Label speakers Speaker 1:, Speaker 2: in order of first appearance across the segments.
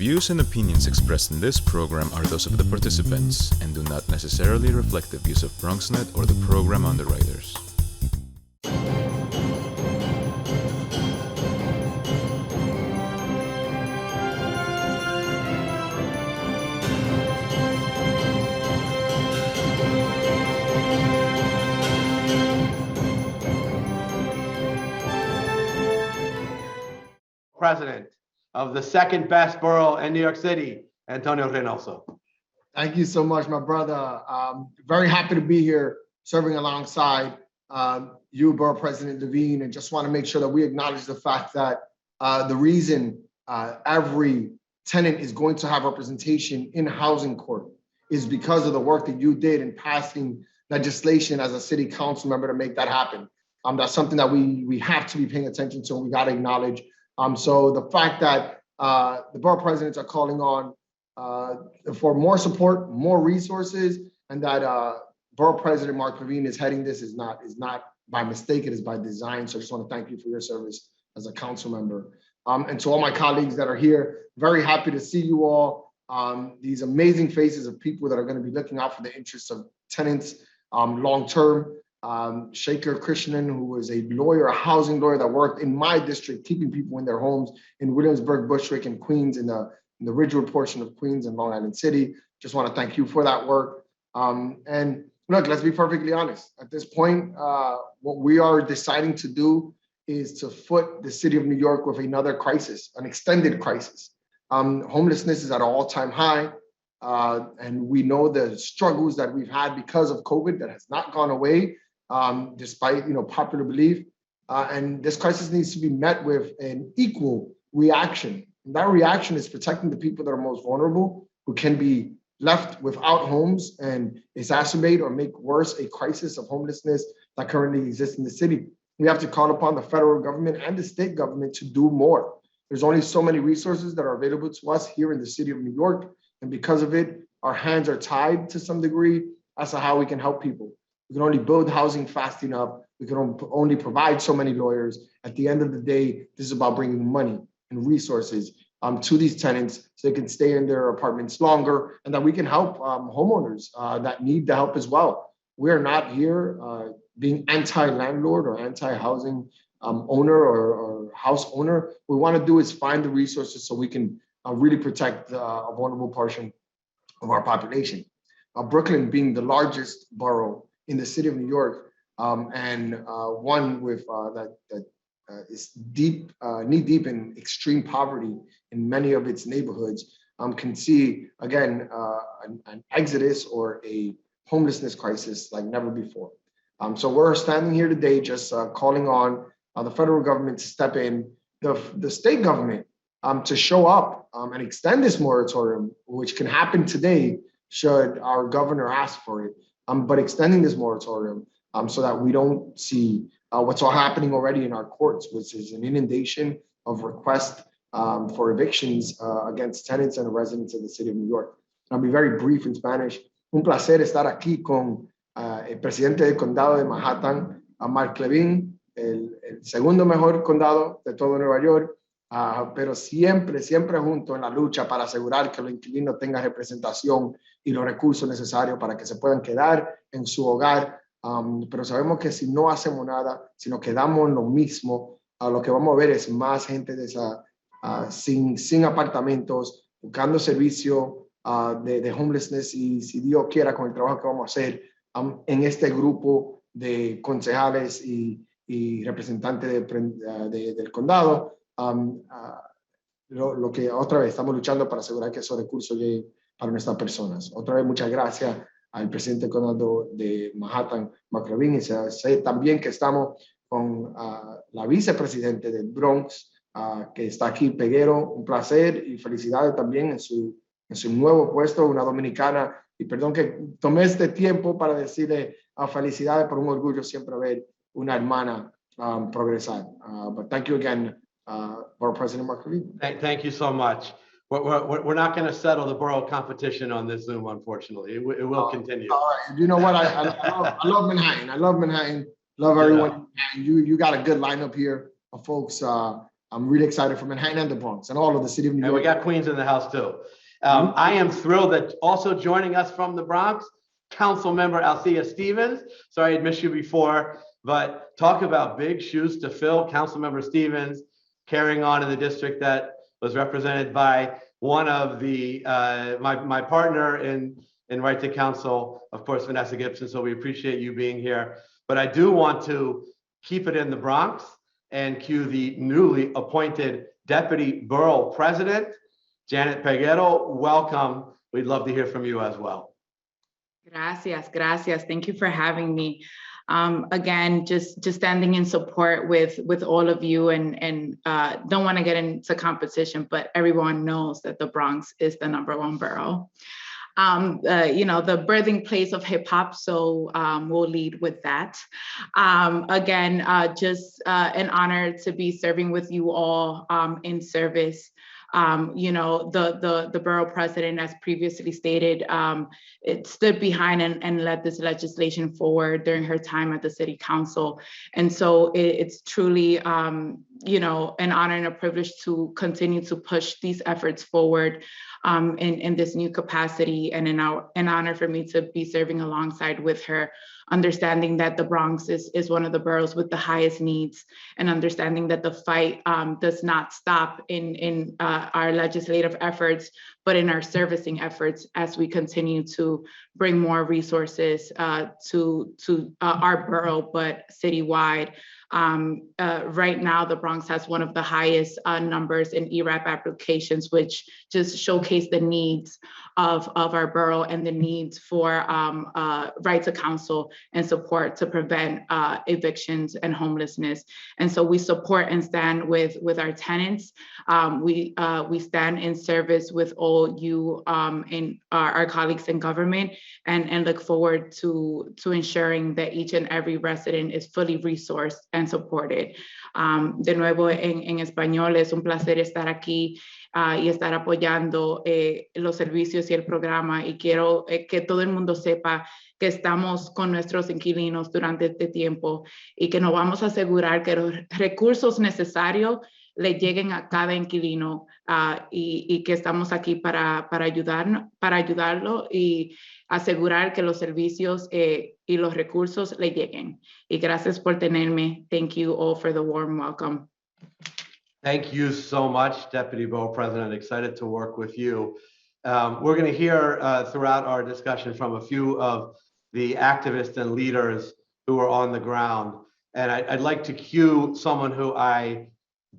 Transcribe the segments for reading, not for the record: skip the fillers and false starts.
Speaker 1: views and opinions expressed in this program are those of the participants and do not necessarily reflect the views of BronxNet or the program underwriters.
Speaker 2: President of the second best borough in New York City, Antonio Reynoso.
Speaker 3: Thank you so much, my brother. Very happy to be here serving alongside you, Borough President Levine, and just want to make sure that we acknowledge the fact that the reason every tenant is going to have representation in housing court is because of the work that you did in passing legislation as a city council member to make that happen. That's something that we have to be paying attention to, and we got to acknowledge. So the fact that the borough presidents are calling on for more support, more resources, and that Borough President Mark Levine is heading this is not by mistake, it is by design. So I just want to thank you for your service as a council member. And to all my colleagues that are here, very happy to see you all. These amazing faces of people that are going to be looking out for the interests of tenants long-term. Shaker Krishnan, who was a lawyer, a housing lawyer that worked in my district, keeping people in their homes in Williamsburg, Bushwick, and Queens, in the Ridgewood portion of Queens and Long Island City. Just want to thank you for that work. And look, let's be perfectly honest. At this point, what we are deciding to do is to foot the city of New York with another crisis, an extended crisis. Homelessness is at an all-time high. And we know the struggles that we've had because of COVID that has not gone away. Despite popular belief, and this crisis needs to be met with an equal reaction. And that reaction is protecting the people that are most vulnerable, who can be left without homes and exacerbate or make worse a crisis of homelessness that currently exists in the city. We have to call upon the federal government and the state government to do more. There's only so many resources that are available to us here in the city of New York, and because of it, our hands are tied to some degree as to how we can help people. We can only build housing fast enough. We can only provide so many lawyers. At the end of the day, this is about bringing money and resources to these tenants so they can stay in their apartments longer, and that we can help homeowners that need the help as well. We're not here being anti-landlord or anti-housing owner or house owner. What we want to do is find the resources so we can really protect a vulnerable portion of our population. Brooklyn being the largest borough in the city of New York, and one with that is deep, knee-deep in extreme poverty in many of its neighborhoods, can see, again, an exodus or a homelessness crisis like never before. So we're standing here today just calling on the federal government to step in, the state government to show up and extend this moratorium, which can happen today should our governor ask for it. But extending this moratorium so that we don't see what's all happening already in our courts, which is an inundation of requests for evictions against tenants and residents of the city of New York. I'll be very brief in Spanish. Un placer estar aquí con el presidente del condado de Manhattan, Mark Levine, el segundo mejor condado de todo Nueva York, pero siempre junto en la lucha para asegurar que los inquilinos tengan representación y los recursos necesarios para que se puedan quedar en su hogar. Pero sabemos que si no hacemos nada, si nos quedamos en lo mismo, lo que vamos a ver es más gente sin apartamentos, buscando servicio de homelessness, y si Dios quiera, con el trabajo que vamos a hacer en este grupo de concejales y representantes del condado, lo que otra vez estamos luchando para asegurar que esos recursos lleguen para nuestras personas. Otra vez, muchas gracias al presidente del condado de Manhattan, Mcqueen, y sé también que estamos con la vicepresidente del Bronx, que está aquí, Pagueto. Un placer y felicidades también en su nuevo puesto, una dominicana. Y perdón que tomé este tiempo para decirle felicidades, por un orgullo siempre ver una hermana progresar. But thank you again, Borough President Mcqueen.
Speaker 2: Thank you so much. We're not going to settle the borough competition on this Zoom, unfortunately. It will continue.
Speaker 3: All right. You know what? I love Manhattan. I love Manhattan. Love everyone. Yeah. You got a good lineup here of folks I'm really excited for Manhattan and the Bronx and all of the city of New
Speaker 2: And
Speaker 3: York.
Speaker 2: we got Queens in the house too. I am thrilled that also joining us from the Bronx, Council Member Althea Stevens. Sorry I'd missed you before, but talk about big shoes to fill. Council Member Stevens carrying on in the district that was represented by one of the my partner in Right to Council, of course, Vanessa Gibson. So we appreciate you being here. But I do want to keep it in the Bronx and cue the newly appointed Deputy Borough President, Janet Pagueto. Welcome. We'd love to hear from you as well.
Speaker 4: Gracias. Thank you for having me. Again, just standing in support with all of you, and don't want to get into competition, but everyone knows that the Bronx is the #1 borough. The birthing place of hip hop, so we'll lead with that. Again, just an honor to be serving with you all in service. The borough president, as previously stated, it stood behind and led this legislation forward during her time at the city council. And so it's truly, an honor and a privilege to continue to push these efforts forward in this new capacity, and an honor for me to be serving alongside with her, understanding that the Bronx is one of the boroughs with the highest needs, and understanding that the fight does not stop in our legislative efforts, but in our servicing efforts as we continue to bring more resources to our borough, but citywide. Right now, the Bronx has one of the highest numbers in ERAP applications, which just showcase the needs of our borough and the needs for right to counsel and support to prevent evictions and homelessness. And so we support and stand with our tenants. We stand in service with all you in our colleagues in government, and look forward to ensuring that each and every resident is fully resourced and supported. De nuevo, en español, es un placer estar aquí y estar apoyando los servicios y el programa, y quiero que todo el mundo sepa que estamos con nuestros inquilinos durante este tiempo y que nos vamos a asegurar que los recursos necesarios le lleguen a cada inquilino, y que estamos aquí para ayudarlo y asegurar que los servicios y los recursos le lleguen. Y gracias por tenerme. Thank you all for the warm welcome.
Speaker 2: Thank you so much, Deputy Borough President. Excited to work with you. We're going to hear throughout our discussion from a few of the activists and leaders who are on the ground. And I'd like to cue someone who I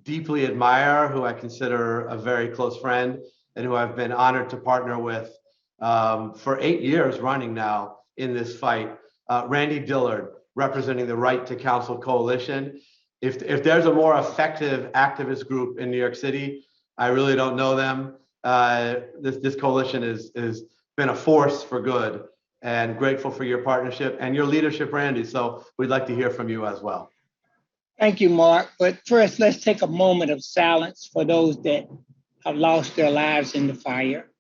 Speaker 2: deeply admire, who I consider a very close friend, and who I've been honored to partner with for 8 years running now in this fight, Randy Dillard, representing the Right to Counsel Coalition. If there's a more effective activist group in New York City, I really don't know them. This coalition has been a force for good, and grateful for your partnership and your leadership, Randy. So we'd like to hear from you as well.
Speaker 5: Thank you, Mark. But first, let's take a moment of silence for those that have lost their lives in the fire.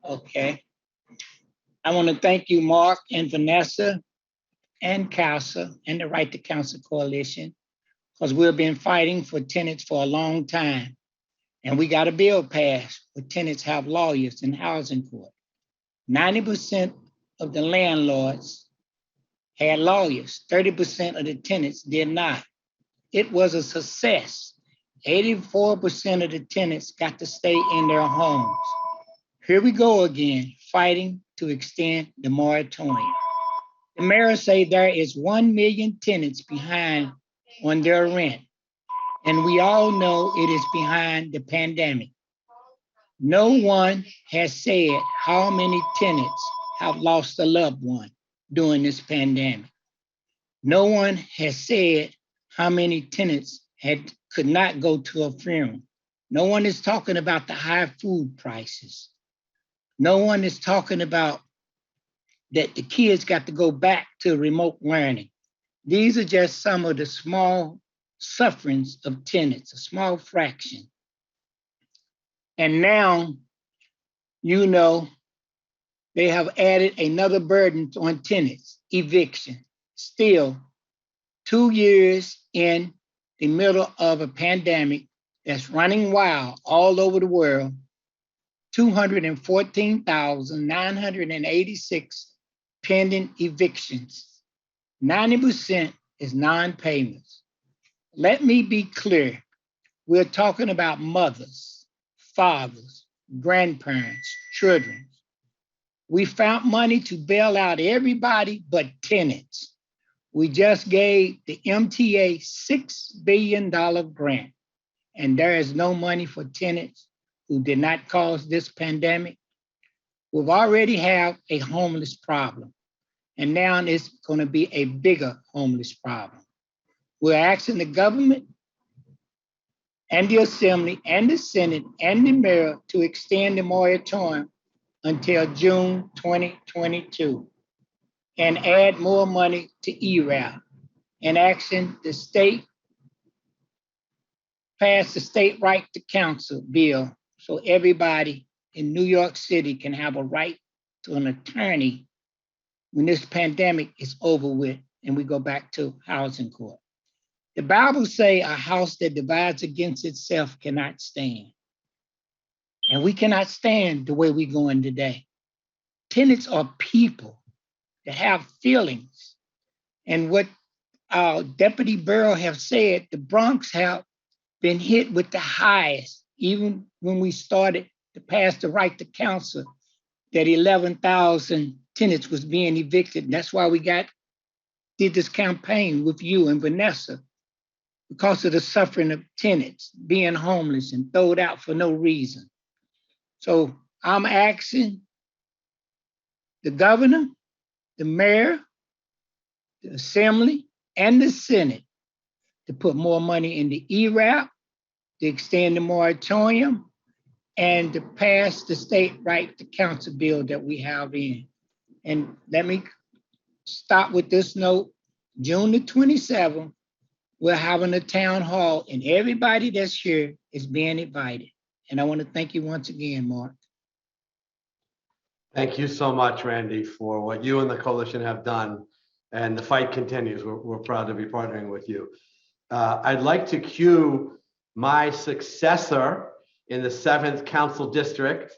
Speaker 5: Okay. I want to thank you, Mark and Vanessa and CASA and the Right to Counsel Coalition, because we've been fighting for tenants for a long time. And we got a bill passed where tenants have lawyers in housing court. 90% of the landlords had lawyers. 30% of the tenants did not. It was a success. 84% of the tenants got to stay in their homes. Here we go again, fighting to extend the moratorium. The mayor say there is 1 million tenants behind on their rent. And we all know it is behind the pandemic. No one has said how many tenants have lost a loved one during this pandemic. No one has said how many tenants could not go to a funeral. No one is talking about the high food prices. No one is talking about that the kids got to go back to remote learning. These are just some of the small sufferings of tenants, a small fraction. And now, They have added another burden on tenants, eviction. Still, 2 years in the middle of a pandemic that's running wild all over the world, 214,986 pending evictions. 90% is non-payments. Let me be clear. We're talking about mothers, fathers, grandparents, children. We found money to bail out everybody but tenants. We just gave the MTA $6 billion grant, and there is no money for tenants who did not cause this pandemic. We've already have a homeless problem, and now it's going to be a bigger homeless problem. We're asking the government and the Assembly and the Senate and the mayor to extend the moratorium until June 2022 and add more money to ERAP and asking the state pass the state right to counsel bill so everybody in New York City can have a right to an attorney when this pandemic is over with and we go back to housing court. The Bible say a house that divides against itself cannot stand. And we cannot stand the way we're going today. Tenants are people that have feelings. And what our Deputy Borough have said, the Bronx have been hit with the highest, even when we started to pass the right to counsel, that 11,000 tenants was being evicted. And that's why we did this campaign with you and Vanessa, because of the suffering of tenants being homeless and thrown out for no reason. So I'm asking the governor, the mayor, the assembly, and the Senate to put more money in the ERAP, to extend the moratorium, and to pass the state right to counsel bill that we have in. And let me stop with this note. June the 27th, we're having a town hall, and everybody that's here is being invited. And I want to thank you once again, Mark.
Speaker 2: Thank you so much, Randy, for what you and the coalition have done. And the fight continues. We're proud to be partnering with you. I'd like to cue my successor in the 7th Council District,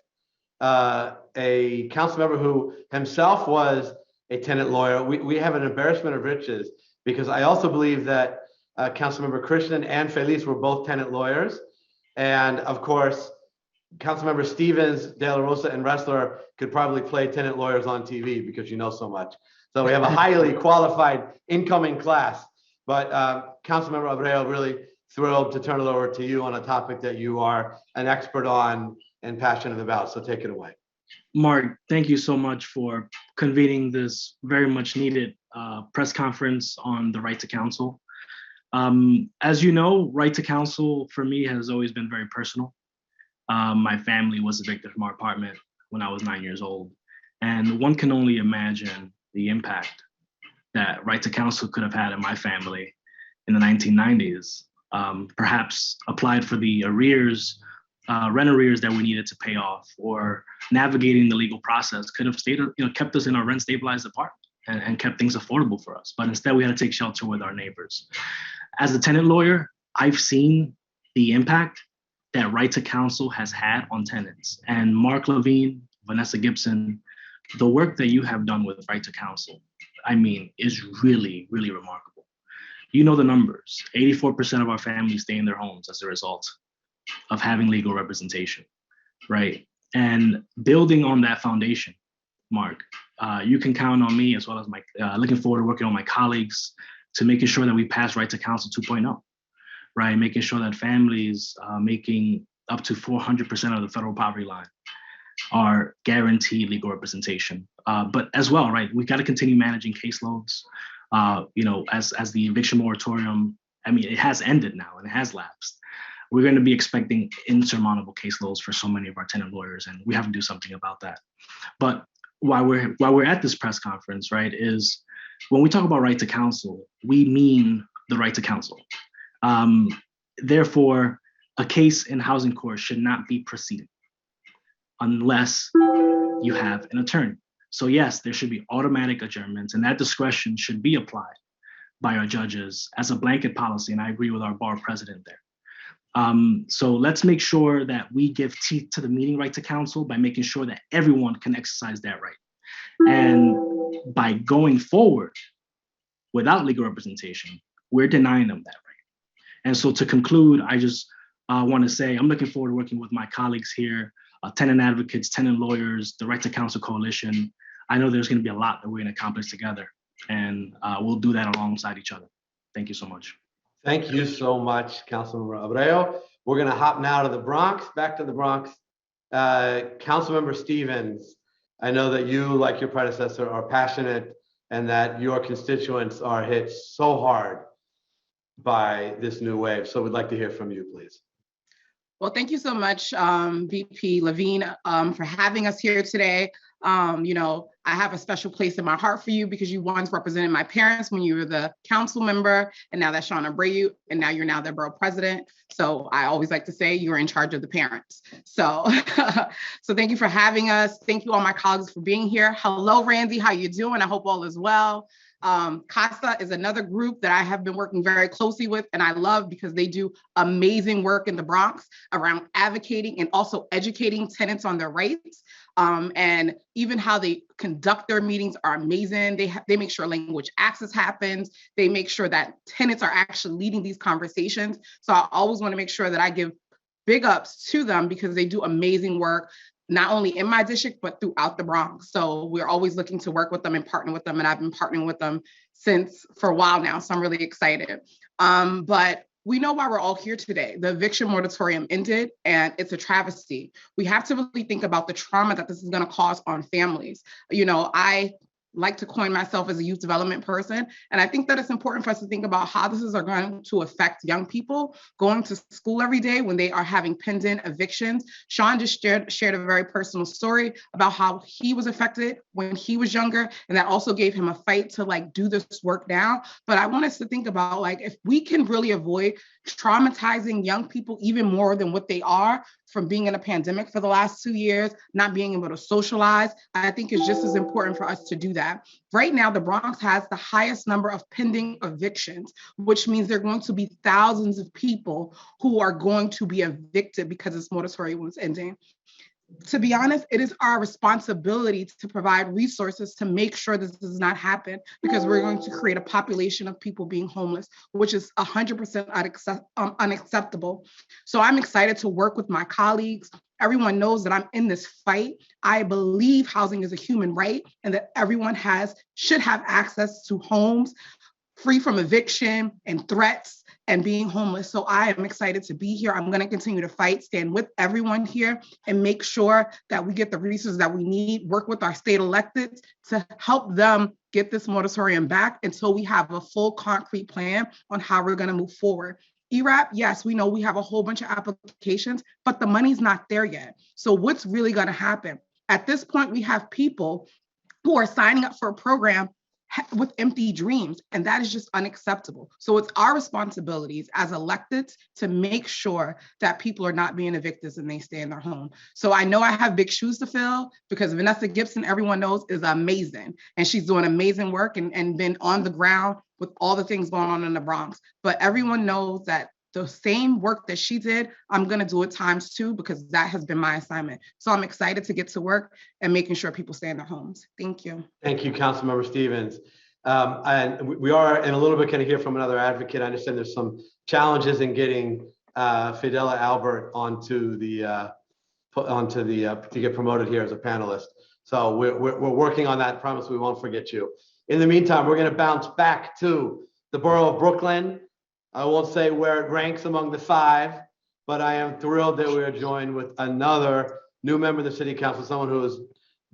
Speaker 2: a council member who himself was a tenant lawyer. We have an embarrassment of riches because I also believe that Councilmember Krishnan and Feliz were both tenant lawyers. And of course, Councilmember Stevens, De La Rosa, and Ressler could probably play tenant lawyers on TV because you know so much. So we have a highly qualified incoming class. But Councilmember Abreu, really thrilled to turn it over to you on a topic that you are an expert on and passionate about. So take it away.
Speaker 6: Mark, thank you so much for convening this very much needed press conference on the right to counsel. As you know, right to counsel for me has always been very personal. My family was evicted from our apartment when I was 9 years old. And one can only imagine the impact that right to counsel could have had in my family in the 1990s. Perhaps applied for the arrears, rent arrears that we needed to pay off, or navigating the legal process could have kept us in our rent stabilized apartment and kept things affordable for us. But instead we had to take shelter with our neighbors. As a tenant lawyer, I've seen the impact that right to counsel has had on tenants. And Mark Levine, Vanessa Gibson, the work that you have done with right to counsel, I mean, is really, really remarkable. You know the numbers. 84% of our families stay in their homes as a result of having legal representation, right? And building on that foundation, Mark, you can count on me as well as my, looking forward to working on my colleagues to making sure that we pass right to counsel 2.0, right? Making sure that families making up to 400% of the federal poverty line are guaranteed legal representation. But as well, right, we got to continue managing caseloads. As the eviction moratorium, I mean, it has ended now and it has lapsed. We're going to be expecting insurmountable caseloads for so many of our tenant lawyers, and we have to do something about that. But while we're at this press conference, right, is when we talk about right to counsel, we mean the right to counsel. Therefore, a case in housing court should not be proceeding unless you have an attorney. So yes, there should be automatic adjournments, and that discretion should be applied by our judges as a blanket policy. And I agree with our bar president there. So let's make sure that we give teeth to the meeting right to counsel by making sure that everyone can exercise that right. And by going forward without legal representation, we're denying them that right. And so to conclude, I just want to say I'm looking forward to working with my colleagues here, tenant advocates, tenant lawyers, the Right to Counsel Coalition. I know there's going to be a lot that we're going to accomplish together, and we'll do that alongside each other. Thank you so much.
Speaker 2: Thank you so much, Councilmember Abreu. We're going to hop now to the Bronx, back to the Bronx. Councilmember Stevens, I know that you, like your predecessor, are passionate and that your constituents are hit so hard by this new wave. So we'd like to hear from you, please.
Speaker 7: Well, thank you so much, VP Levine, for having us here today. You know, I have a special place in my heart for you because you once represented my parents when you were the council member, and now that's Sean Abreu, and now you're the borough president. So I always like to say you're in charge of the parents. So, so thank you for having us. Thank you all my colleagues for being here. Hello, Randy, how you doing? I hope all is well. CASA is another group that I have been working very closely with, and I love because they do amazing work in the Bronx around advocating and also educating tenants on their rights. And even how they conduct their meetings are amazing. They make sure language access happens. They make sure that tenants are actually leading these conversations. So I always want to make sure that I give big ups to them because they do amazing work, not only in my district, but throughout the Bronx. So we're always looking to work with them and partner with them. And I've been partnering with them for a while now. So I'm really excited. But we know why we're all here today. The eviction moratorium ended and it's a travesty. We have to really think about the trauma that this is going to cause on families. You know, I like to coin myself as a youth development person. And I think that it's important for us to think about how this is going to affect young people going to school every day when they are having pending evictions. Sean just shared a very personal story about how he was affected when he was younger. And that also gave him a fight to do this work now. But I want us to think about if we can really avoid traumatizing young people even more than what they are from being in a pandemic for the last 2 years, not being able to socialize, I think it's just as important for us to do that. Right now, the Bronx has the highest number of pending evictions, which means there are going to be thousands of people who are going to be evicted because this moratorium was ending. To be honest, it is our responsibility to provide resources to make sure this does not happen, because we're going to create a population of people being homeless, which is 100% unacceptable. So I'm excited to work with my colleagues. Everyone knows that I'm in this fight. I believe housing is a human right and that everyone should have access to homes free from eviction and threats and being homeless. So I am excited to be here. I'm going to continue to fight, stand with everyone here, and make sure that we get the resources that we need, work with our state electeds to help them get this moratorium back until we have a full concrete plan on how we're going to move forward. ERAP, yes, we know we have a whole bunch of applications, but the money's not there yet. So what's really going to happen? At this point, we have people who are signing up for a program with empty dreams, and that is just unacceptable. So it's our responsibilities as electeds to make sure that people are not being evicted and they stay in their home. So I know I have big shoes to fill because Vanessa Gibson, everyone knows, is amazing, and she's doing amazing work and been on the ground with all the things going on in the Bronx. But everyone knows that the same work that she did, I'm going to do it ×2 because that has been my assignment. So I'm excited to get to work and making sure people stay in their homes. Thank you.
Speaker 2: Thank you, Councilmember Stevens. And we are in a little bit going to hear from another advocate. I understand there's some challenges in getting Fidel Albert to get promoted here as a panelist. So we're working on that. Promise we won't forget you. In the meantime, we're going to bounce back to the borough of Brooklyn. I won't say where it ranks among the 5, but I am thrilled that we are joined with another new member of the City Council, someone who is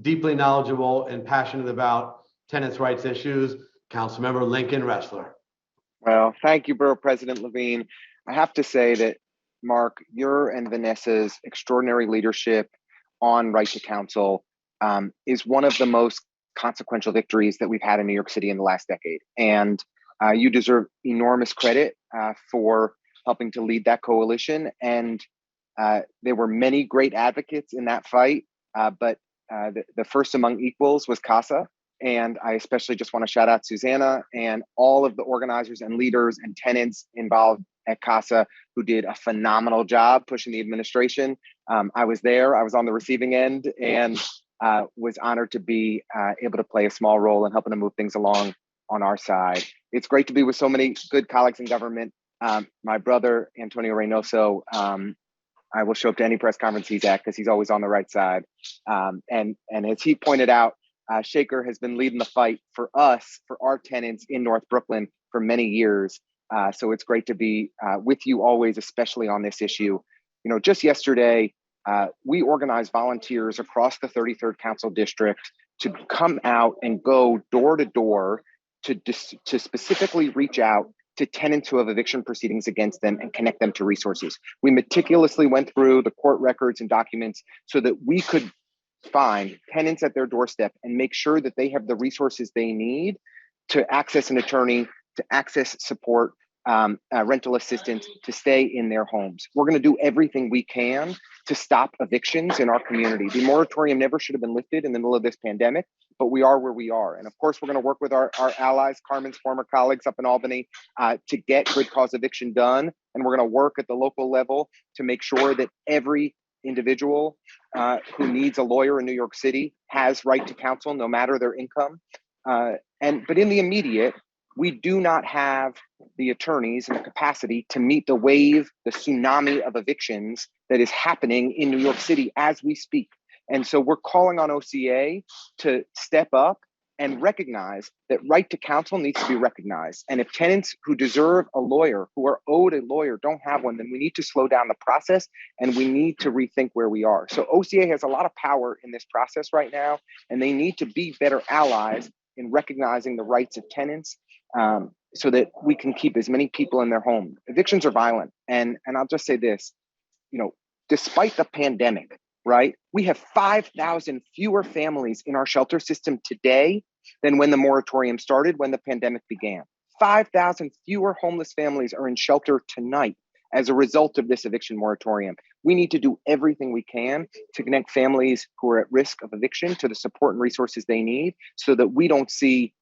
Speaker 2: deeply knowledgeable and passionate about tenants' rights issues, Councilmember Lincoln Ressler.
Speaker 8: Well, thank you, Borough President Levine. I have to say that, Mark, your and Vanessa's extraordinary leadership on Right to Counsel is one of the most consequential victories that we've had in New York City in the last decade. And you deserve enormous credit for helping to lead that coalition. And there were many great advocates in that fight, but the first among equals was CASA. And I especially just want to shout out Susanna and all of the organizers and leaders and tenants involved at CASA who did a phenomenal job pushing the administration. I was there, I was on the receiving end, and was honored to be able to play a small role in helping to move things along on our side. It's great to be with so many good colleagues in government. My brother, Antonio Reynoso, I will show up to any press conference he's at because he's always on the right side. And as he pointed out, Shaker has been leading the fight for us, for our tenants in North Brooklyn for many years. So it's great to be with you always, especially on this issue. You know, just yesterday, we organized volunteers across the 33rd Council District to come out and go door to door to specifically reach out to tenants who have eviction proceedings against them and connect them to resources. We meticulously went through the court records and documents so that we could find tenants at their doorstep and make sure that they have the resources they need to access an attorney, to access support, rental assistance, to stay in their homes. We're going to do everything we can to stop evictions in our community. The moratorium never should have been lifted in the middle of this pandemic, but we are where we are. And of course, we're going to work with our allies, Carmen's former colleagues up in Albany, to get good cause eviction done. And we're going to work at the local level to make sure that every individual who needs a lawyer in New York City has right to counsel, no matter their income. But in the immediate, we do not have the attorneys and the capacity to meet the wave, the tsunami of evictions that is happening in New York City as we speak. And so we're calling on OCA to step up and recognize that right to counsel needs to be recognized. And if tenants who deserve a lawyer, who are owed a lawyer, don't have one, then we need to slow down the process and we need to rethink where we are. So OCA has a lot of power in this process right now, and they need to be better allies in recognizing the rights of tenants so that we can keep as many people in their home. Evictions are violent. And I'll just say this, you know, despite the pandemic, right? We have 5,000 fewer families in our shelter system today than when the moratorium started, when the pandemic began. 5,000 fewer homeless families are in shelter tonight as a result of this eviction moratorium. We need to do everything we can to connect families who are at risk of eviction to the support and resources they need so that we don't see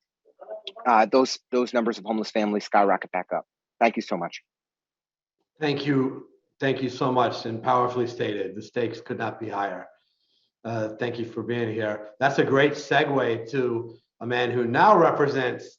Speaker 8: those numbers of homeless families skyrocket back up. Thank you so much.
Speaker 2: Thank you. Thank you so much, and powerfully stated. The stakes could not be higher. Thank you for being here. That's a great segue to a man who now represents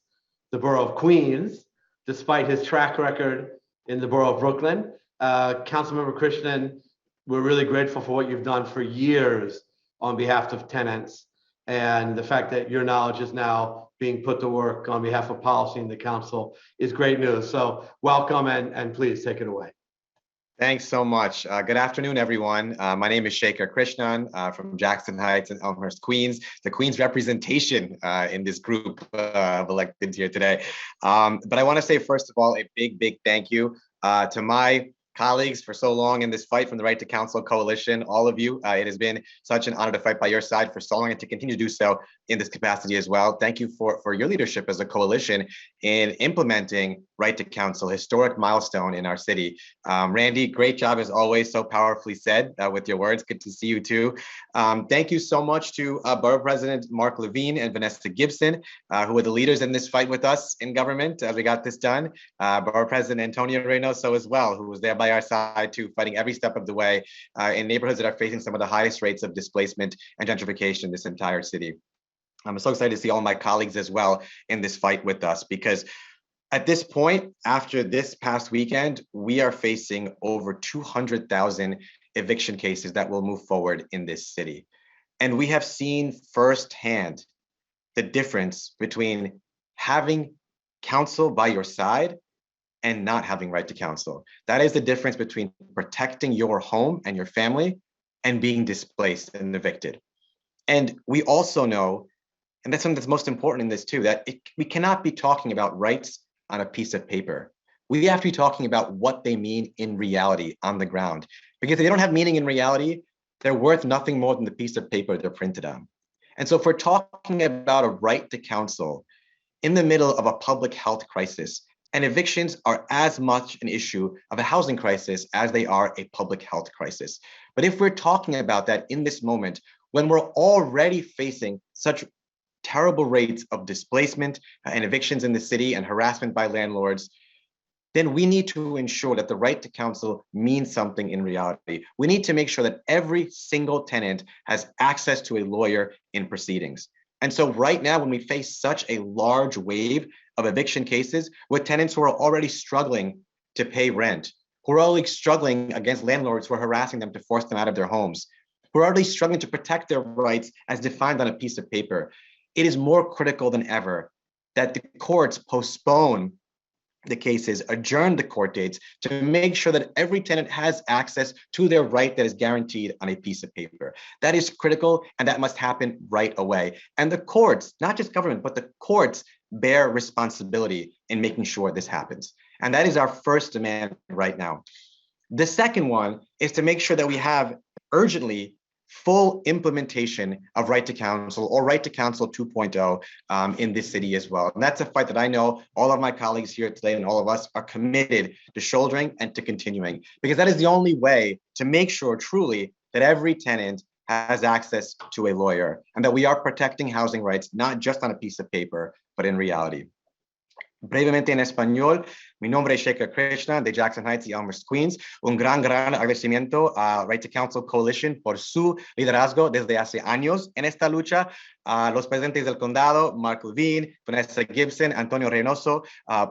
Speaker 2: the borough of Queens, despite his track record in the borough of Brooklyn. Councilmember Krishnan, we're really grateful for what you've done for years on behalf of tenants, and the fact that your knowledge is now being put to work on behalf of policy in the council is great news. So welcome, and please take it away.
Speaker 9: Thanks so much. Good afternoon, everyone. My name is Shaker Krishnan from Jackson Heights and Elmhurst, Queens, the Queens representation in this group of electeds here today. But I want to say, first of all, a big thank you to my colleagues for so long in this fight from the Right to Counsel Coalition, all of you. It has been such an honor to fight by your side for so long and to continue to do so in this capacity as well. Thank you for your leadership as a coalition in implementing Right to Counsel, historic milestone in our city. Randy, great job as always, so powerfully said with your words. Good to see you too. Thank you so much to Borough President Mark Levine and Vanessa Gibson, who were the leaders in this fight with us in government as we got this done. Borough President Antonio Reynoso as well, who was there by our side too, fighting every step of the way in neighborhoods that are facing some of the highest rates of displacement and gentrification in this entire city. I'm so excited to see all my colleagues as well in this fight with us, because at this point, after this past weekend, we are facing over 200,000 eviction cases that will move forward in this city. And we have seen firsthand the difference between having counsel by your side and not having right to counsel. That is the difference between protecting your home and your family and being displaced and evicted. And we also know, and that's something that's most important in this too, that we cannot be talking about rights on a piece of paper. We have to be talking about what they mean in reality on the ground. Because if they don't have meaning in reality, they're worth nothing more than the piece of paper they're printed on. And so if we're talking about a right to counsel in the middle of a public health crisis, and evictions are as much an issue of a housing crisis as they are a public health crisis. But if we're talking about that in this moment, when we're already facing such terrible rates of displacement and evictions in the city and harassment by landlords, then we need to ensure that the right to counsel means something in reality. We need to make sure that every single tenant has access to a lawyer in proceedings. And so right now, when we face such a large wave of eviction cases with tenants who are already struggling to pay rent, who are already struggling against landlords who are harassing them to force them out of their homes, who are already struggling to protect their rights as defined on a piece of paper, it is more critical than ever that the courts postpone the cases, adjourn the court dates to make sure that every tenant has access to their right that is guaranteed on a piece of paper. That is critical, and that must happen right away. And the courts, not just government, but the courts bear responsibility in making sure this happens. And that is our first demand right now. The second one is to make sure that we have urgently full implementation of right to counsel or right to counsel 2.0 in this city as well. And that's a fight that I know all of my colleagues here today and all of us are committed to shouldering and to continuing, because that is the only way to make sure truly that every tenant has access to a lawyer and that we are protecting housing rights, not just on a piece of paper, but in reality. Brevemente en español, mi nombre es Shekhar Krishna de Jackson Heights y Elmhurst, Queens. Un gran agradecimiento a Right to Counsel Coalition por su liderazgo desde hace años en esta lucha. A los presidentes del condado, Mark Levine, Vanessa Gibson, Antonio Reynoso,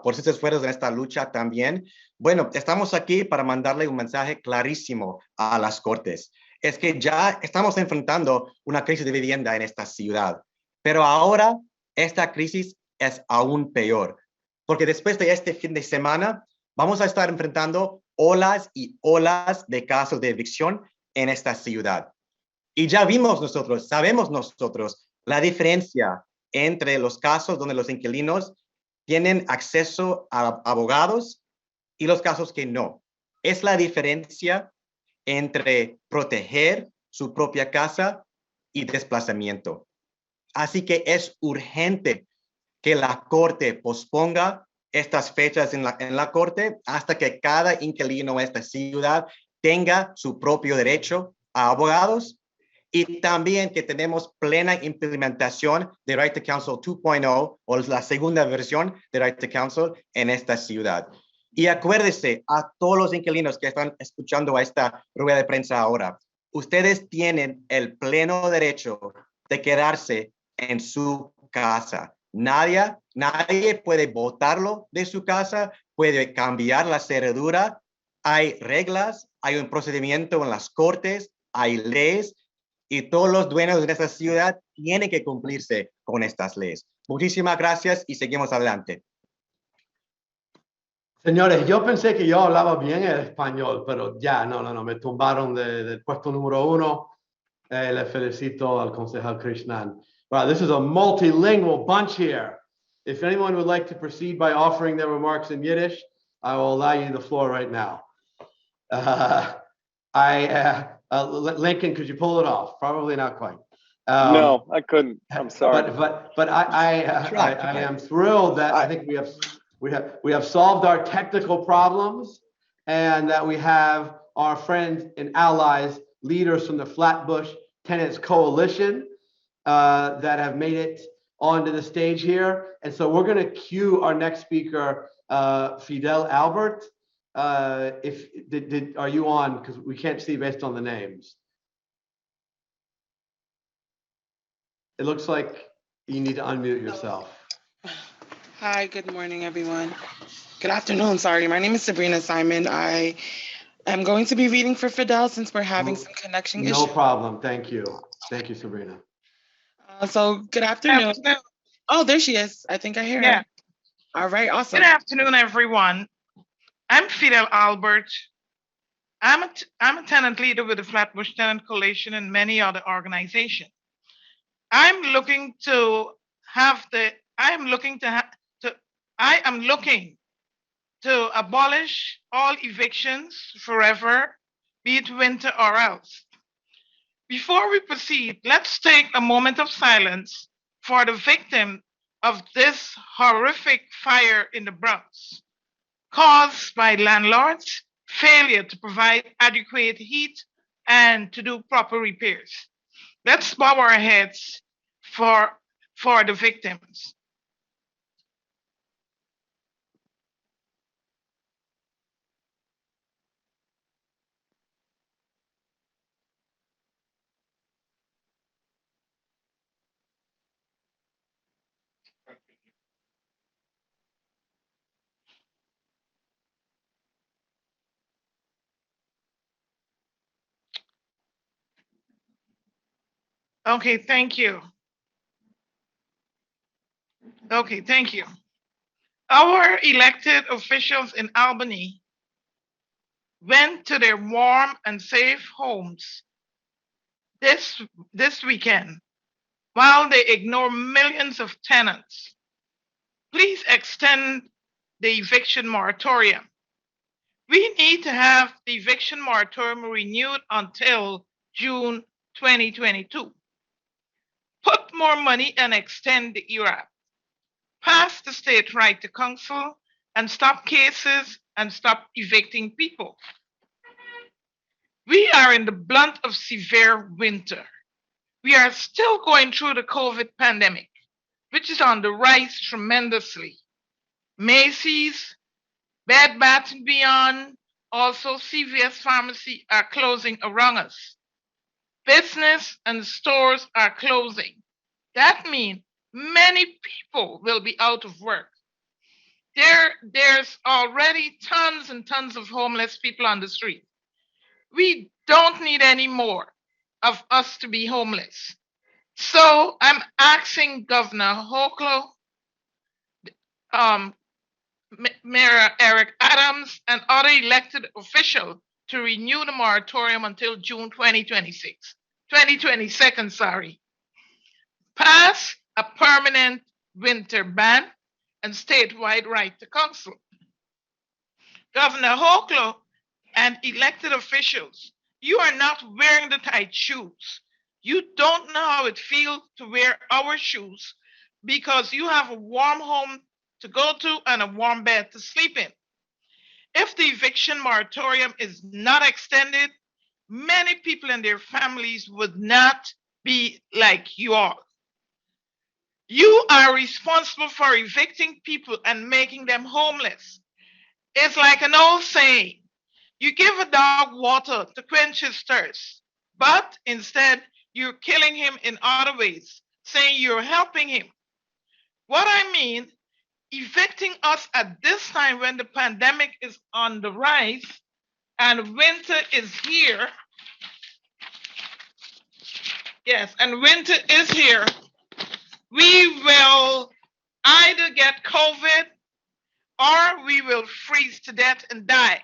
Speaker 9: por sus esfuerzos en esta lucha también. Bueno, estamos aquí para mandarle un mensaje clarísimo a las cortes. Es que ya estamos enfrentando una crisis de vivienda en esta ciudad, pero ahora esta crisis es aún peor. Porque después de este fin de semana vamos a estar enfrentando olas y olas de casos de evicción en esta ciudad. Y ya vimos nosotros, sabemos nosotros la diferencia entre los casos donde los inquilinos tienen acceso a abogados y los casos que no. Es la diferencia entre proteger su propia casa y desplazamiento. Así que es urgente que la corte posponga estas fechas en la corte hasta que cada inquilino en esta ciudad tenga su propio derecho a abogados, y también que tenemos plena implementación de Right to Counsel 2.0 o la segunda versión de Right to Counsel en esta ciudad. Y acuérdese a todos los inquilinos que están escuchando a esta rueda de prensa ahora, ustedes tienen el pleno derecho de quedarse en su casa. Nadie puede botarlo de su casa, puede cambiar la cerradura. Hay reglas, hay un procedimiento en las cortes, hay leyes, y todos los dueños de esta ciudad tienen que cumplirse con estas leyes. Muchísimas gracias y seguimos adelante.
Speaker 2: Señores, yo pensé que yo hablaba bien el español, pero ya, no, me tumbaron del puesto número 1. Le felicito al concejal Krishnan. Wow, this is a multilingual bunch here. If anyone would like to proceed by offering their remarks in Yiddish, I will allow you the floor right now. Lincoln, could you pull it off? Probably not quite.
Speaker 8: No, I couldn't. I'm sorry.
Speaker 2: But I am thrilled that I think we have solved our technical problems, and that we have our friends and allies, leaders from the Flatbush Tenants Coalition, that have made it onto the stage here. And so we're going to cue our next speaker, Fidel Albert. Are you on? Because we can't see based on the names. It looks like you need to unmute yourself.
Speaker 10: Hi, good morning, everyone. Good afternoon, sorry. My name is Sabrina Simon. I am going to be reading for Fidel since we're having some connection issues.
Speaker 2: No problem. Thank you. Thank you, Sabrina.
Speaker 10: So good afternoon. Oh, there she is. I think I hear her. All right, awesome.
Speaker 11: Good afternoon, everyone. I'm Fidel Albert. I'm a tenant leader with the Flatbush Tenant Coalition and many other organizations. I am looking to abolish all evictions forever, be it winter or else. Before we proceed, let's take a moment of silence for the victim of this horrific fire in the Bronx, caused by landlords' failure to provide adequate heat and to do proper repairs. Let's bow our heads for the victims. Okay, thank you. Okay, thank you. Our elected officials in Albany went to their warm and safe homes this weekend while they ignore millions of tenants. Please extend the eviction moratorium. We need to have the eviction moratorium renewed until June 2022. Put more money and extend the ERAP. Pass the state right to counsel and stop cases and stop evicting people. We are in the blunt of severe winter. We are still going through the COVID pandemic, which is on the rise tremendously. Macy's, Bed Bath & Beyond, also CVS Pharmacy are closing around us. Business and stores are closing. That means many people will be out of work. There's already tons and tons of homeless people on the street. We don't need any more of us to be homeless. So I'm asking Governor Hochul, Mayor Eric Adams, and other elected officials to renew the moratorium until June 2022, sorry. Pass a permanent winter ban and statewide right to counsel. Governor Hochul and elected officials, you are not wearing the tight shoes. You don't know how it feels to wear our shoes because you have a warm home to go to and a warm bed to sleep in. If the eviction moratorium is not extended, many people and their families would not be like you all. You are responsible for evicting people and making them homeless. It's like an old saying, you give a dog water to quench his thirst, but instead you're killing him in other ways, saying you're helping him. What I mean, evicting us at this time when the pandemic is on the rise and winter is here. Yes, and winter is here. We will either get COVID or we will freeze to death and die.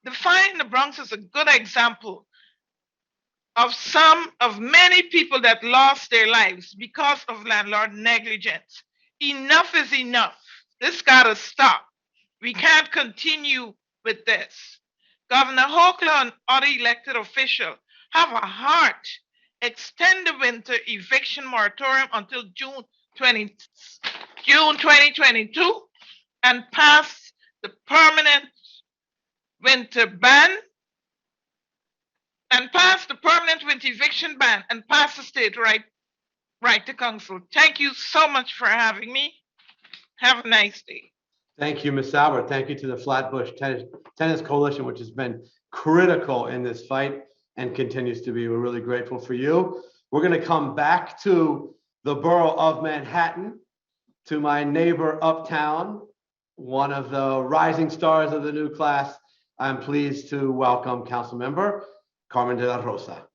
Speaker 11: The fire in the Bronx is a good example of many people that lost their lives because of landlord negligence. Enough is enough. This gotta stop. We can't continue with this. Governor Hochul and other elected officials have a heart. Extend the winter eviction moratorium until June 2022 and pass the permanent winter ban and pass the permanent winter eviction ban and pass the state right to counsel. Thank you so much for having me. Have a nice day.
Speaker 2: Thank you, Ms. Albert. Thank you to the Flatbush Tennis Coalition, which has been critical in this fight and continues to be. We're really grateful for you. We're going to come back to the borough of Manhattan, to my neighbor uptown, one of the rising stars of the new class. I'm pleased to welcome Councilmember Carmen de la Rosa.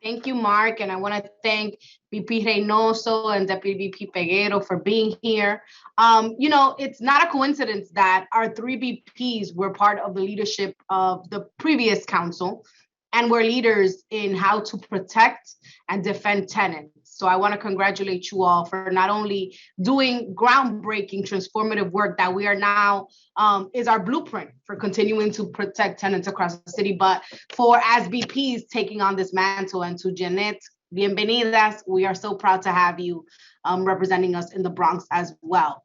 Speaker 12: Thank you, Mark, and I want to thank VP Reynoso and Deputy VP Pagueto for being here. It's not a coincidence that our three VPs were part of the leadership of the previous council and were leaders in how to protect and defend tenants. So I want to congratulate you all for not only doing groundbreaking, transformative work that we are now is our blueprint for continuing to protect tenants across the city, but for as VPs taking on this mantle. And to Jeanette, bienvenidas. We are so proud to have you representing us in the Bronx as well.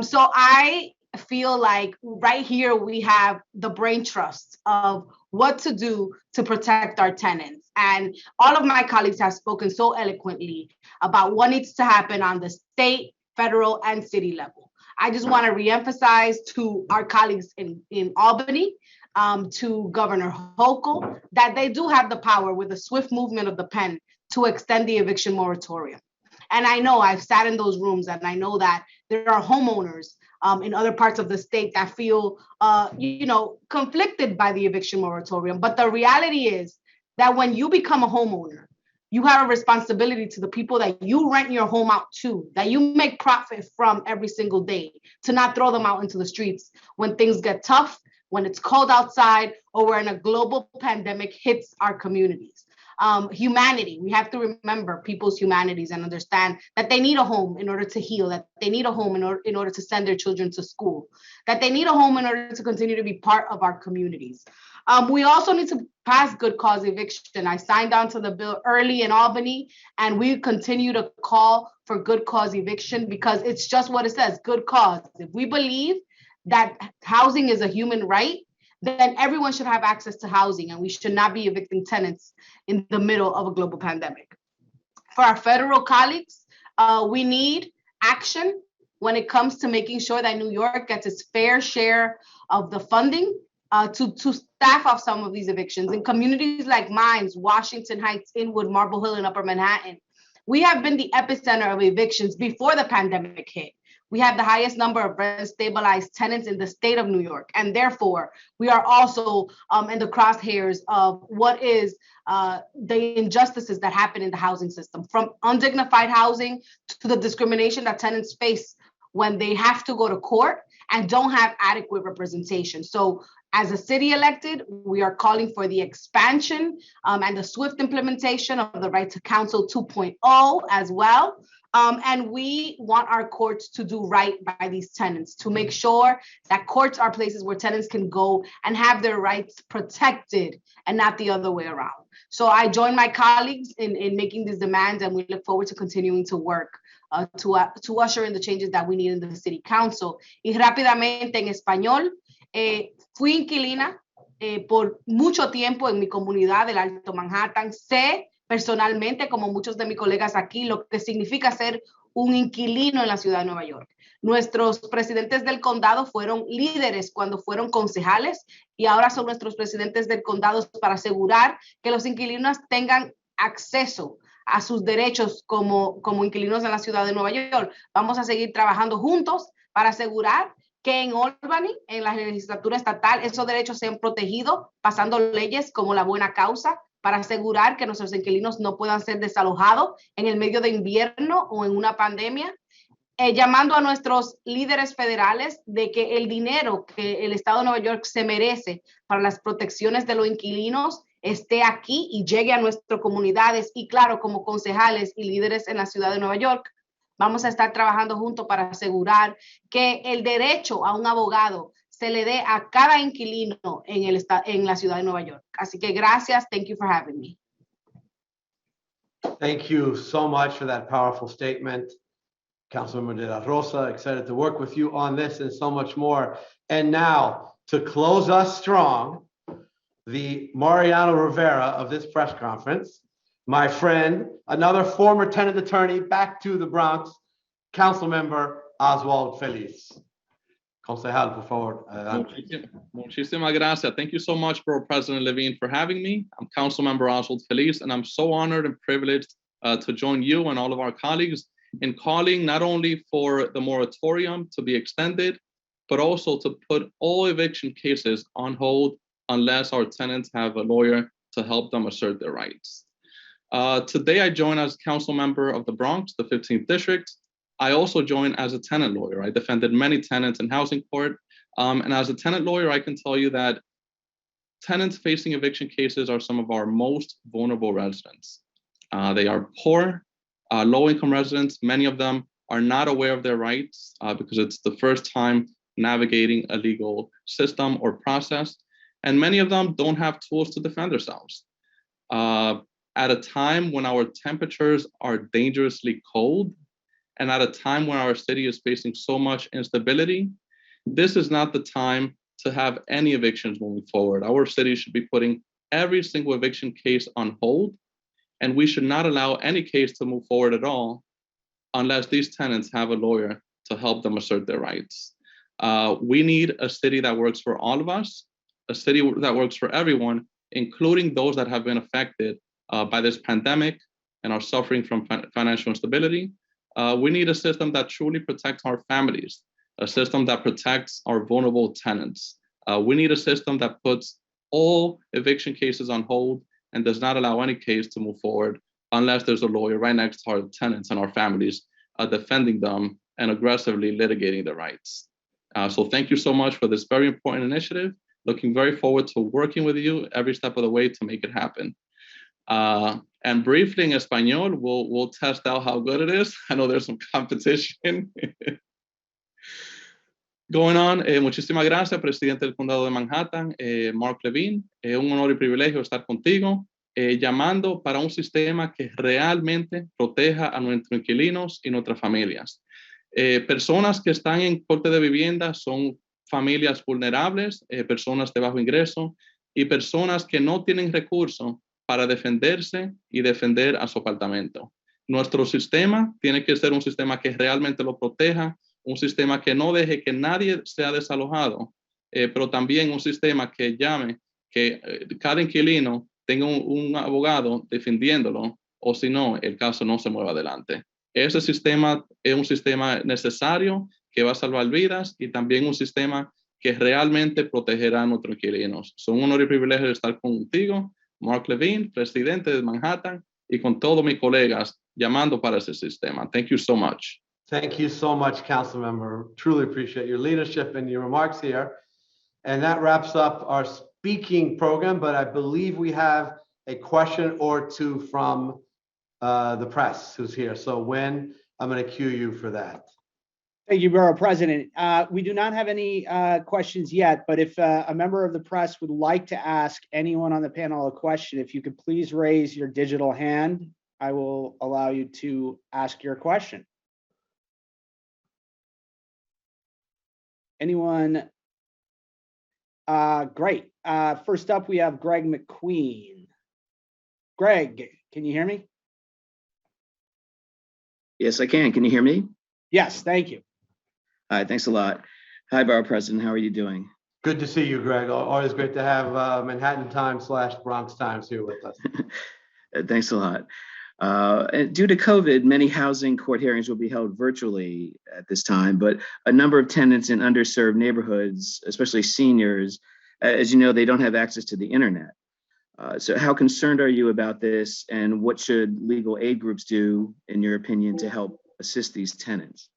Speaker 12: So I feel like right here we have the brain trust of what to do to protect our tenants. And all of my colleagues have spoken so eloquently about what needs to happen on the state, federal, and city level. I just want to reemphasize to our colleagues in Albany, to Governor Hochul, that they do have the power with a swift movement of the pen to extend the eviction moratorium. And I know I've sat in those rooms, and I know that there are homeowners in other parts of the state that feel, conflicted by the eviction moratorium. But the reality is that when you become a homeowner, you have a responsibility to the people that you rent your home out to, that you make profit from every single day, to not throw them out into the streets when things get tough, when it's cold outside, or when a global pandemic hits our communities. Humanity, we have to remember people's humanities and understand that they need a home in order to heal, that they need a home in order to send their children to school, that they need a home in order to continue to be part of our communities. We also need to pass good cause eviction. I signed on to the bill early in Albany, and we continue to call for good cause eviction because it's just what it says, good cause. If we believe that housing is a human right, then everyone should have access to housing, and we should not be evicting tenants in the middle of a global pandemic. For our federal colleagues, we need action when it comes to making sure that New York gets its fair share of the funding to staff off some of these evictions. In communities like mine, Washington Heights, Inwood, Marble Hill, and Upper Manhattan, we have been the epicenter of evictions before the pandemic hit. We have the highest number of rent-stabilized tenants in the state of New York. And therefore, we are also in the crosshairs of what is the injustices that happen in the housing system, from undignified housing to the discrimination that tenants face when they have to go to court and don't have adequate representation. So as a city elected, we are calling for the expansion and the swift implementation of the Right to Counsel 2.0 as well. And we want our courts to do right by these tenants, to make sure that courts are places where tenants can go and have their rights protected and not the other way around. So I join my colleagues in making these demands, and we look forward to continuing to work to usher in the changes that we need in the city council. Y rápidamente en español, fui inquilina por mucho tiempo en mi comunidad del Alto Manhattan. Sé personalmente, como muchos de mis colegas aquí, lo que significa ser un inquilino en la ciudad de Nueva York. Nuestros presidentes del condado fueron líderes cuando fueron concejales y ahora son nuestros presidentes del condado para asegurar que los inquilinos tengan acceso a sus derechos como inquilinos en la ciudad de Nueva York. Vamos a seguir trabajando juntos para asegurar que en Albany, en la legislatura estatal, esos derechos sean protegidos, pasando leyes como la buena causa, para asegurar que nuestros inquilinos no puedan ser desalojados en el medio de invierno o en una pandemia, llamando a nuestros líderes federales de que el dinero que el Estado de Nueva York se merece para las protecciones de los inquilinos esté aquí y llegue a nuestras comunidades. Y claro, como concejales y líderes en la ciudad de Nueva York, vamos a estar trabajando juntos para asegurar que el derecho a un abogado se le dé a cada inquilino en la ciudad de Nueva York. Así que gracias. Thank you for having me.
Speaker 2: Thank you so much for that powerful statement. Councilmember De La Rosa, excited to work with you on this and so much more. And now, to close us strong, the Mariano Rivera of this press conference, my friend, another former tenant attorney back to the Bronx, Councilmember Oswald Feliz. Concejal, por favor.
Speaker 13: Muchísimas gracias. Thank you so much, Borough President Levine, for having me. I'm Councilmember Oswald Feliz, and I'm so honored and privileged to join you and all of our colleagues in calling not only for the moratorium to be extended, but also to put all eviction cases on hold unless our tenants have a lawyer to help them assert their rights. Today, I join as council member of the Bronx, the 15th district. I also joined as a tenant lawyer. I defended many tenants in housing court. And as a tenant lawyer, I can tell you that tenants facing eviction cases are some of our most vulnerable residents. They are poor, low-income residents. Many of them are not aware of their rights because it's the first time navigating a legal system or process. And many of them don't have tools to defend themselves. At a time when our temperatures are dangerously cold, and at a time when our city is facing so much instability, this is not the time to have any evictions moving forward. Our city should be putting every single eviction case on hold, and we should not allow any case to move forward at all unless these tenants have a lawyer to help them assert their rights. We need a city that works for all of us, a city that works for everyone, including those that have been affected by this pandemic and are suffering from financial instability. We need a system that truly protects our families, a system that protects our vulnerable tenants. We need a system that puts all eviction cases on hold and does not allow any case to move forward unless there's a lawyer right next to our tenants and our families defending them and aggressively litigating their rights. So thank you so much for this very important initiative. Looking very forward to working with you every step of the way to make it happen. And briefly in Espanol, we'll test out how good it is. I know there's some competition going on. Muchísimas gracias, presidente del Condado de Manhattan, Mark Levine. Un honor y privilegio estar contigo, llamando para un sistema que realmente proteja a nuestros inquilinos y nuestras familias. Personas que están en corte de vivienda son familias vulnerables, personas de bajo ingreso y personas que no tienen recursos para defenderse y defender a su apartamento. Nuestro sistema tiene que ser un sistema que realmente lo proteja, un sistema que no deje que nadie sea desalojado, pero también un sistema que llame, que cada inquilino tenga un abogado defendiéndolo, o si no, el caso no se mueva adelante. Ese sistema es un sistema necesario que va a salvar vidas y también un sistema que realmente protegerá a nuestros inquilinos. Es un honor y privilegio de estar contigo, Mark Levine, presidente de Manhattan, y con todos mis colegas llamando para ese sistema. Thank you so much.
Speaker 2: Thank you so much, Council Member. Truly appreciate your leadership and your remarks here. And that wraps up our speaking program, but I believe we have a question or two from the press who's here. So Wynn, I'm going to cue you for that.
Speaker 14: Thank you, Borough President. We do not have any questions yet, but if a member of the press would like to ask anyone on the panel a question, if you could please raise your digital hand, I will allow you to ask your question. Anyone? Great. First up, we have Greg Mcqueen. Greg, can you hear me?
Speaker 15: Yes, I can. Can you hear me?
Speaker 14: Yes, thank you.
Speaker 15: Hi, thanks a lot. Hi, Borough President. How are you doing?
Speaker 2: Good to see you, Greg. Always great to have Manhattan Times / Bronx Times here with us.
Speaker 15: Thanks a lot. Due to COVID, many housing court hearings will be held virtually at this time, but a number of tenants in underserved neighborhoods, especially seniors, as you know, they don't have access to the internet. So how concerned are you about this, and what should legal aid groups do, in your opinion, to help assist these tenants?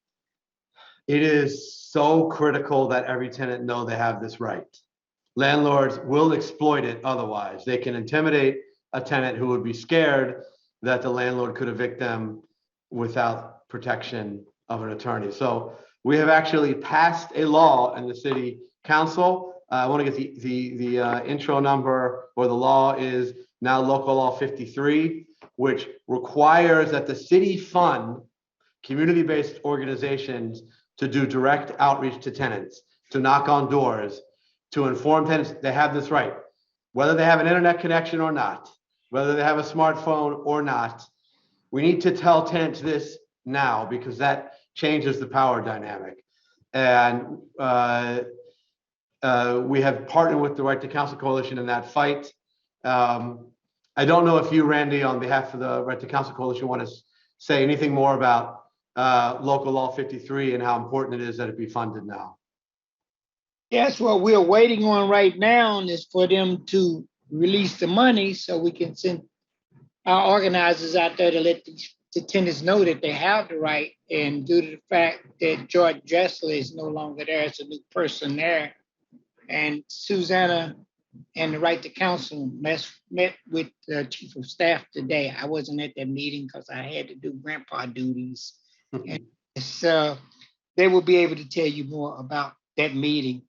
Speaker 2: It is so critical that every tenant know they have this right. Landlords will exploit it otherwise. They can intimidate a tenant who would be scared that the landlord could evict them without protection of an attorney. So we have actually passed a law in the city council. I want to get the intro number, or the law is now Local Law 53, which requires that the city fund community-based organizations to do direct outreach to tenants, to knock on doors, to inform tenants they have this right, whether they have an internet connection or not, whether they have a smartphone or not. We need to tell tenants this now, because that changes the power dynamic. And we have partnered with the Right to Counsel Coalition in that fight. I don't know if you, Randy, on behalf of the Right to Counsel Coalition, want to say anything more about Local Law 53 and how important it is that it be funded now.
Speaker 5: Yes, what we're waiting on right now is for them to release the money so we can send our organizers out there to let the tenants know that they have the right. And due to the fact that George Dressler is no longer there, as a new person there, and Susanna and the Right to Counsel met with the Chief of Staff today. I wasn't at that meeting because I had to do grandpa duties. And so they will be able to tell you more about that meeting.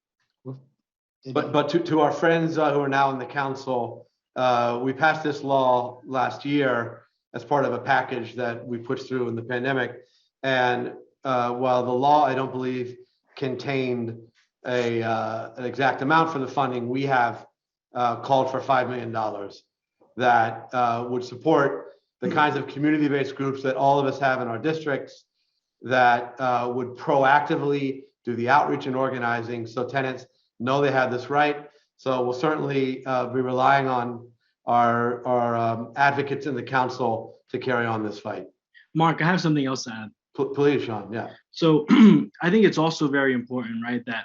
Speaker 2: But to our friends who are now in the council, we passed this law last year as part of a package that we pushed through in the pandemic. And while the law, I don't believe, contained an exact amount for the funding, we have called for $5 million that would support the kinds of community-based groups that all of us have in our districts that would proactively do the outreach and organizing so tenants know they have this right. So we'll certainly be relying on our advocates in the council to carry on this fight.
Speaker 6: Mark, I have something else to add.
Speaker 2: Please, Sean, yeah.
Speaker 6: So I think it's also very important, right, that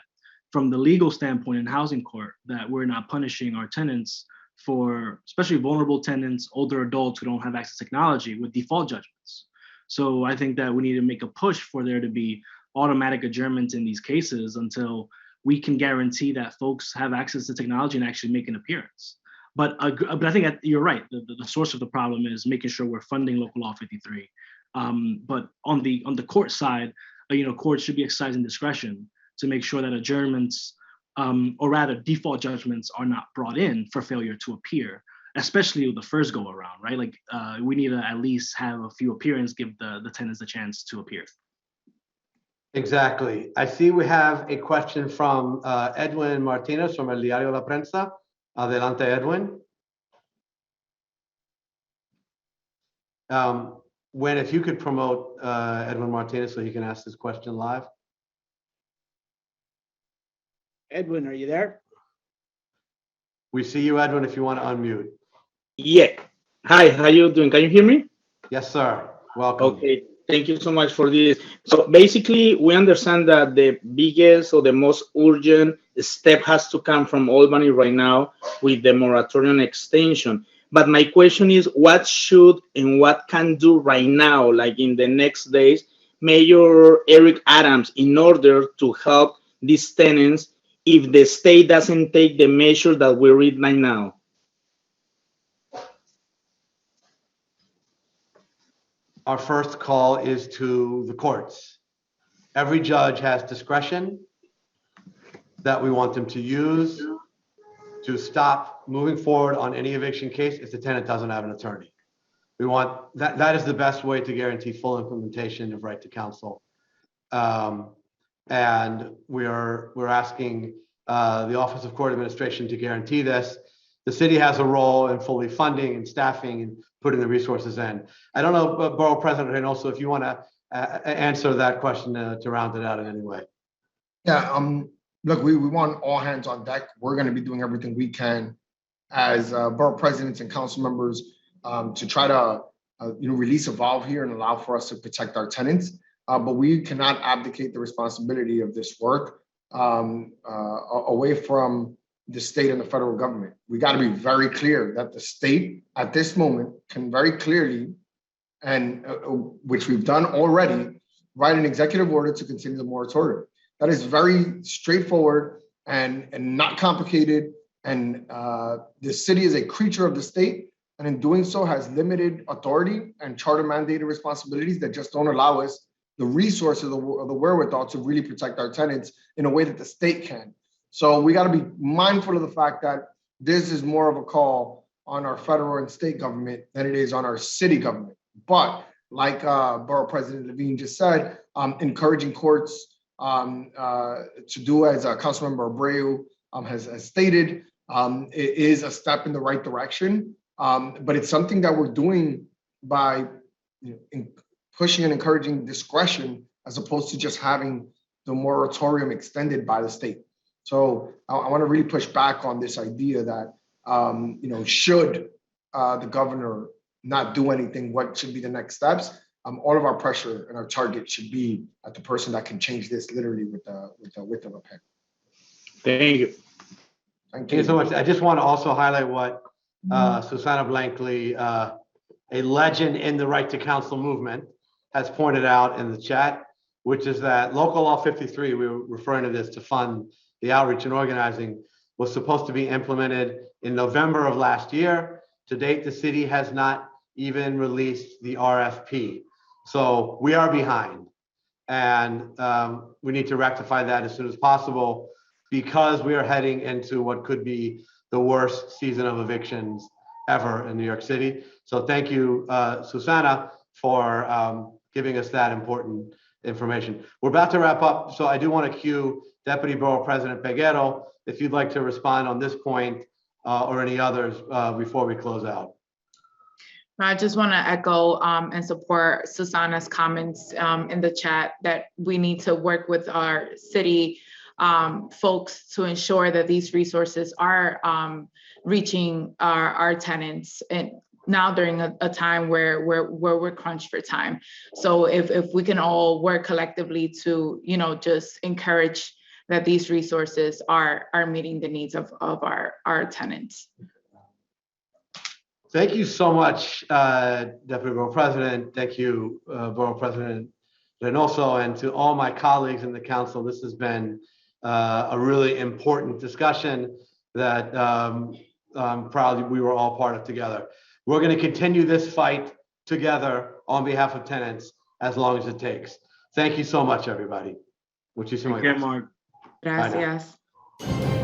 Speaker 6: from the legal standpoint in housing court, that we're not punishing our tenants for, especially vulnerable tenants, older adults who don't have access to technology, with default judgments. So I think that we need to make a push for there to be automatic adjournments in these cases until we can guarantee that folks have access to technology and actually make an appearance. But I think that you're right. The source of the problem is making sure we're funding local law 53. But on the court side, courts should be exercising discretion to make sure that adjournments, or rather default judgments, are not brought in for failure to appear, especially with the first go around, right? Like we need to at least have a few appearances, give the tenants a chance to appear.
Speaker 2: Exactly. I see we have a question from Edwin Martinez from El Diario La Prensa. Adelante, Edwin. When, if you could promote Edwin Martinez so he can ask this question live.
Speaker 14: Edwin, are you there?
Speaker 2: We see you, Edwin, if you want to unmute.
Speaker 16: Yeah. Hi, how you doing? Can you hear me?
Speaker 2: Yes, sir. Welcome.
Speaker 16: Okay, thank you so much for this. So basically, we understand that the biggest or the most urgent step has to come from Albany right now with the moratorium extension. But my question is, what should and what can do right now, like in the next days, Mayor Eric Adams, in order to help these tenants if the state doesn't take the measures that we read right now?
Speaker 2: Our first call is to the courts. Every judge has discretion that we want them to use to stop moving forward on any eviction case if the tenant doesn't have an attorney. We want that. That is the best way to guarantee full implementation of right to counsel. And we're asking the Office of Court Administration to guarantee this. The city has a role in fully funding and staffing and putting the resources in. I don't know, Borough President Reynoso, if you want to answer that question to round it out in any way.
Speaker 3: Yeah, look, we want all hands on deck. We're going to be doing everything we can as borough presidents and council members to try to release a valve here and allow for us to protect our tenants. But we cannot abdicate the responsibility of this work away from the state and the federal government. We got to be very clear that the state at this moment can very clearly, and which we've done already, write an executive order to continue the moratorium. That is very straightforward and not complicated. And the city is a creature of the state, and in doing so has limited authority and charter mandated responsibilities that just don't allow us the resources or the wherewithal to really protect our tenants in a way that the state can. So we got to be mindful of the fact that this is more of a call on our federal and state government than it is on our city government. But like Borough President Levine just said, encouraging courts to do as Councilmember Abreu has stated, it is a step in the right direction. But it's something that we're doing by pushing and encouraging discretion as opposed to just having the moratorium extended by the state. So I want to really push back on this idea that, should the governor not do anything, what should be the next steps? All of our pressure and our target should be at the person that can change this literally with the width of a pen.
Speaker 16: Thank you.
Speaker 2: Thank you so much. I just want to also highlight what Susana Blankley, a legend in the right to counsel movement, has pointed out in the chat, which is that Local Law 53, we were referring to this to fund the outreach and organizing, was supposed to be implemented in November of last year. To date, the city has not even released the RFP. So we are behind, and we need to rectify that as soon as possible because we are heading into what could be the worst season of evictions ever in New York City. So thank you, Susana, for giving us that important information. We're about to wrap up, so I do want to cue Deputy Borough President Pagueto, if you'd like to respond on this point or any others before we close out.
Speaker 4: I just want to echo and support Susanna's comments in the chat that we need to work with our city folks to ensure that these resources are reaching our tenants, and now during a time where we're crunched for time. So if we can all work collectively to, you know, just encourage that these resources are meeting the needs of our tenants.
Speaker 2: Thank you so much, Deputy Borough President. Thank you, Borough President Reynoso, and to all my colleagues in the council. This has been a really important discussion that I'm proud we were all part of together. We're going to continue this fight together on behalf of tenants as long as it takes. Thank you so much, everybody. Muchísimas gracias.
Speaker 4: Gracias.